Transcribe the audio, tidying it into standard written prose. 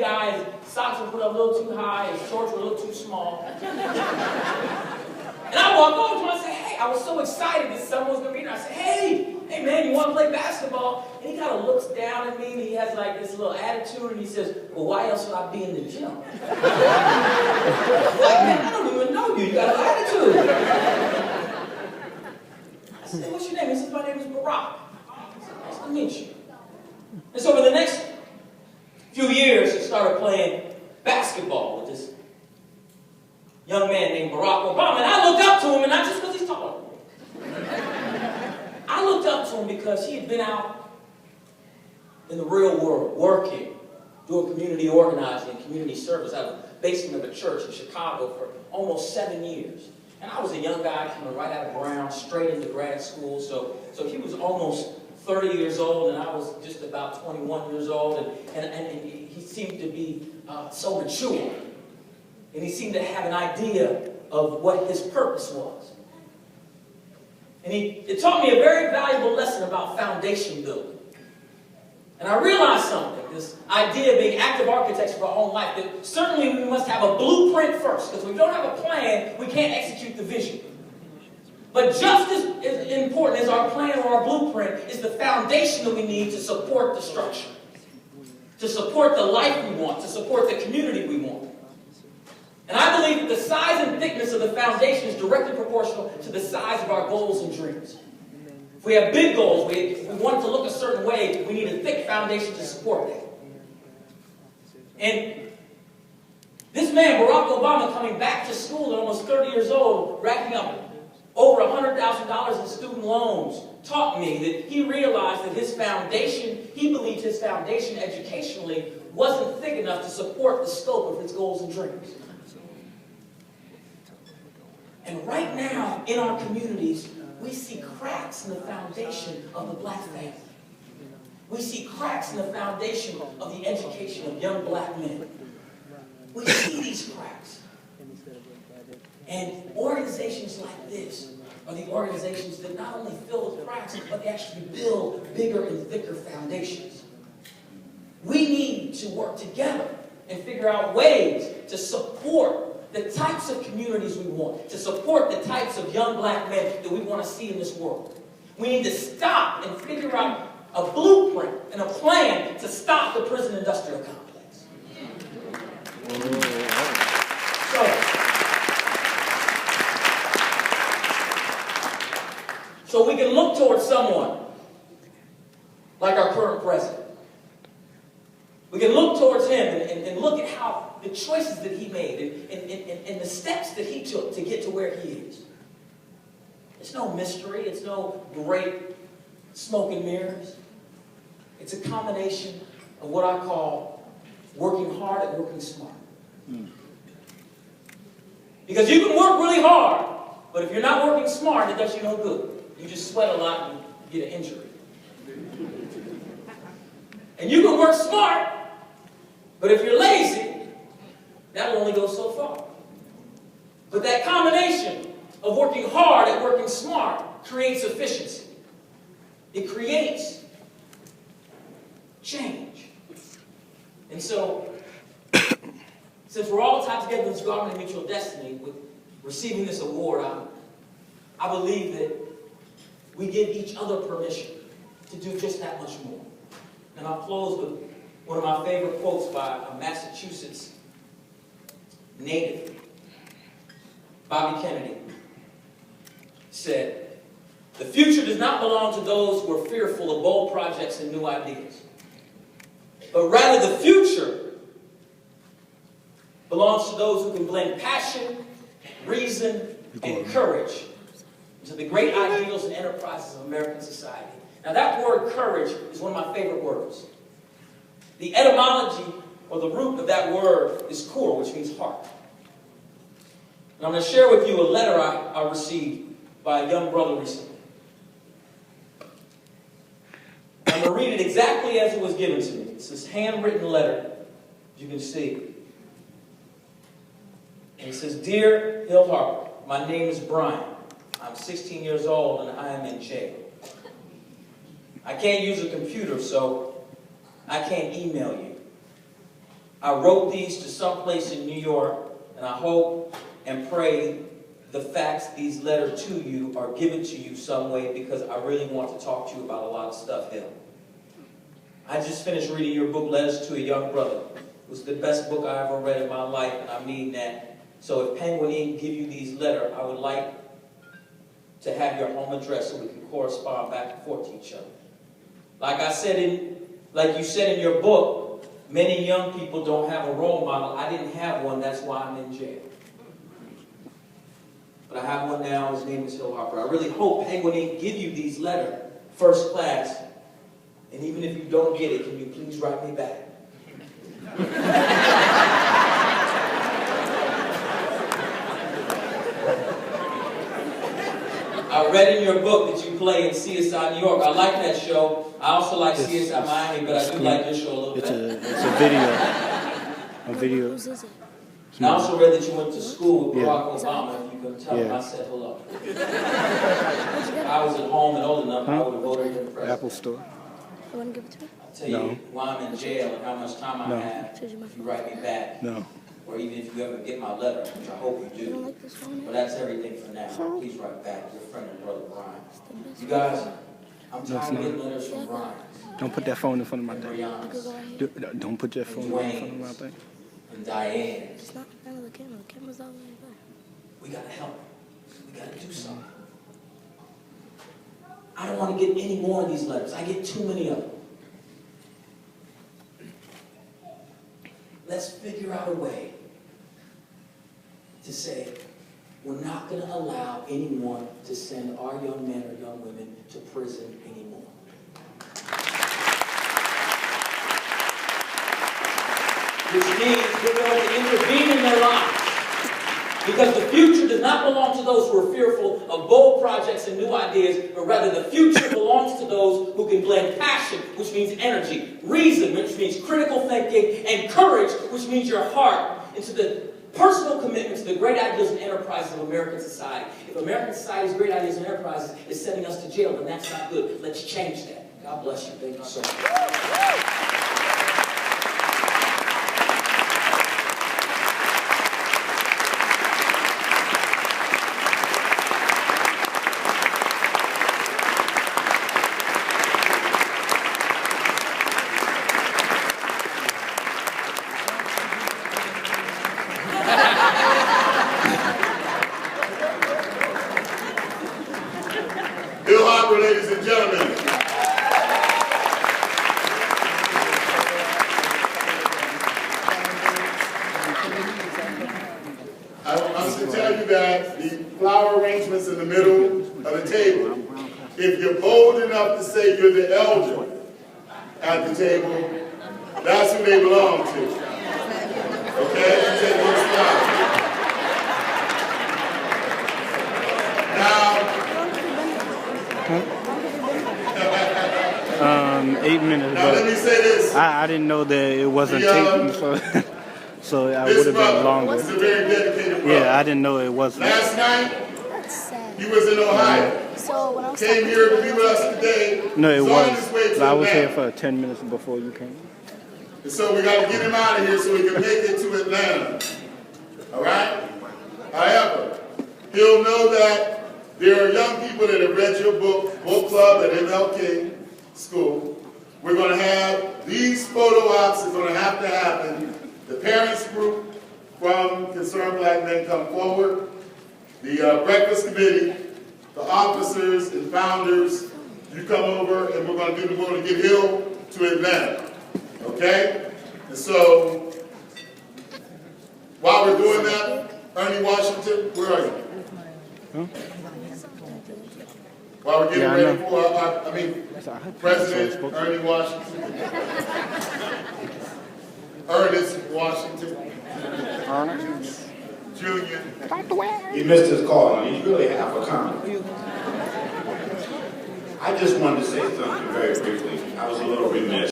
guy. His socks were put up a little too high. His shorts were a little too small. And I walked over to him and I said, hey, I was so excited that someone was going to be there. I said, hey man, you want to play basketball? And he kind of looks down at me and he has like this little attitude and he says, well, why else would I be in the gym? I'm like, man, I don't even know you. You got an attitude. I said, what's your name? He said, my name is Barack. I said, nice to meet you. And so for the next few years, he started playing basketball with this young man named Barack Obama. And I looked up to him, and not just because he's taller than me. I looked up to him because he had been out in the real world, working, doing community organizing, community service out of the basement of a church in Chicago for almost 7 years. And I was a young guy coming right out of Brown, straight into grad school. So he was almost 30 years old, and I was just about 21 years old, and he seemed to be so mature. And he seemed to have an idea of what his purpose was. And it taught me a very valuable lesson about foundation building. And I realized something, this idea of being active architects of our own life, that certainly we must have a blueprint first, because if we don't have a plan, we can't execute the vision. But just as important as our plan or our blueprint is the foundation that we need to support the structure, to support the life we want, to support the community we want. And I believe that the size and thickness of the foundation is directly proportional to the size of our goals and dreams. If we have big goals, if we want it to look a certain way, we need a thick foundation to support that. And this man, Barack Obama, coming back to school at almost 30 years old, racking up over $100,000 in student loans, taught me that he realized that his foundation, he believed his foundation educationally wasn't thick enough to support the scope of his goals and dreams. And right now, in our communities, we see cracks in the foundation of the black family. We see cracks in the foundation of the education of young black men. We see these cracks. And organizations like this are the organizations that not only fill the cracks, but they actually build bigger and thicker foundations. We need to work together and figure out ways to support the types of communities we want, to support the types of young black men that we want to see in this world. We need to stop and figure out a blueprint and a plan to stop the prison industrial complex. So we can look towards someone like our current president. We can look towards him and look at how the choices that he made and the steps that he took to get to where he is. It's no mystery. It's no great smoke and mirrors. It's a combination of what I call working hard and working smart. Because you can work really hard, but if you're not working smart, it does you no good. You just sweat a lot and get an injury. And you can work smart, but if you're lazy, that'll only go so far. But that combination of working hard and working smart creates efficiency. It creates change. And so, since we're all tied together in this garment of mutual destiny with receiving this award, I believe that we give each other permission to do just that much more. And I'll close with one of my favorite quotes by a Massachusetts native, Bobby Kennedy. Said, "The future does not belong to those who are fearful of bold projects and new ideas, but rather the future belongs to those who can blend passion, reason, and courage into the great ideals and enterprises of American society." Now that word courage is one of my favorite words. The etymology or the root of that word is kur, which means heart. And I'm going to share with you a letter I received by a young brother recently. I'm going to read it exactly as it was given to me. It's this handwritten letter, as you can see. And it says, "Dear Hill Harper, my name is Brian. I'm 16 years old and I am in jail. I can't use a computer, so I can't email you. I wrote these to someplace in New York, and I hope and pray the facts these letters to you are given to you some way, because I really want to talk to you about a lot of stuff here. I just finished reading your book, Letters to a Young Brother. It was the best book I ever read in my life, and I mean that. So if Penguin Ink give you these letters, I would like to have your home address so we can correspond back and forth to each other. Like you said in your book, many young people don't have a role model. I didn't have one, that's why I'm in jail. But I have one now, his name is Harper. I really hope Penguin Ink give you these letters first class. And even if you don't get it, can you please write me back? I read in your book that you play in CSI New York. I like that show. I also like CSI Miami, but I do like this show a little bit. It's a video. A video. Whose is it? I also read that you went to school with Barack Obama. If you can tell him I said hello. If I was at home and old enough, I would have voted for the president. Apple Store. You want to give it to me? I'll tell you why I'm in jail and how much time I have if you write me back. No. Or even if you ever get my letter, which I hope you do. You don't like this one? But that's everything for now. Please write back. Your friend and brother Brian. You guys, I'm tired of getting letters from Brian. Don't put that phone in front of my And thing. Brianna's. Don't put that phone in front of my thing. And Diane. It's not in front of the camera. The camera's all the way back. We gotta help. We gotta do something. I don't want to get any more of these letters. I get too many of them. Let's figure out a way to say, we're not going to allow anyone to send our young men or young women to prison anymore. Which means we're going to intervene in their lives. Because the future does not belong to those who are fearful of bold projects and new ideas, but rather the future belongs to those who can blend passion, which means energy, reason, which means critical thinking, and courage, which means your heart, into the personal commitment to the great ideals and enterprises of American society. If American society's great ideas and enterprises is sending us to jail, then that's not good. Let's change that. God bless you. Thank you so much. Bill Harper, ladies and gentlemen. I want to tell you that the flower arrangements in the middle of the table, if you're bold enough to say you're the elder at the table, that's who they belong to. Okay? You take those flowers. Now, 8 minutes. now let me say this. I didn't know that it wasn't taken, so I would have been longer. This is a very dedicated brother. Yeah, I didn't know it wasn't. Last night, That's sad. he was in Ohio. So when I was Came here to be with us today. No, it He's on his way was. to I was here Atlanta. for 10 minutes before you came. And so we got to get him out of here so he can make it to Atlanta. All right? However, he'll know that there are young people that have read your book club at MLK School. We're going to have these photo ops are going to happen. The parents group from Concerned Black Men come forward. The breakfast committee, the officers and founders, you come over and we're going to get Hill to Atlanta. Okay? And so, while we're doing that, Ernie Washington, where are you? Huh? While we're getting Yeah, I ready know. for, President Ernie Washington. Ernest Washington. Ernest. Junior. You missed his call. I mean, you really have a comment. I just wanted to say something very briefly. I was a little remiss.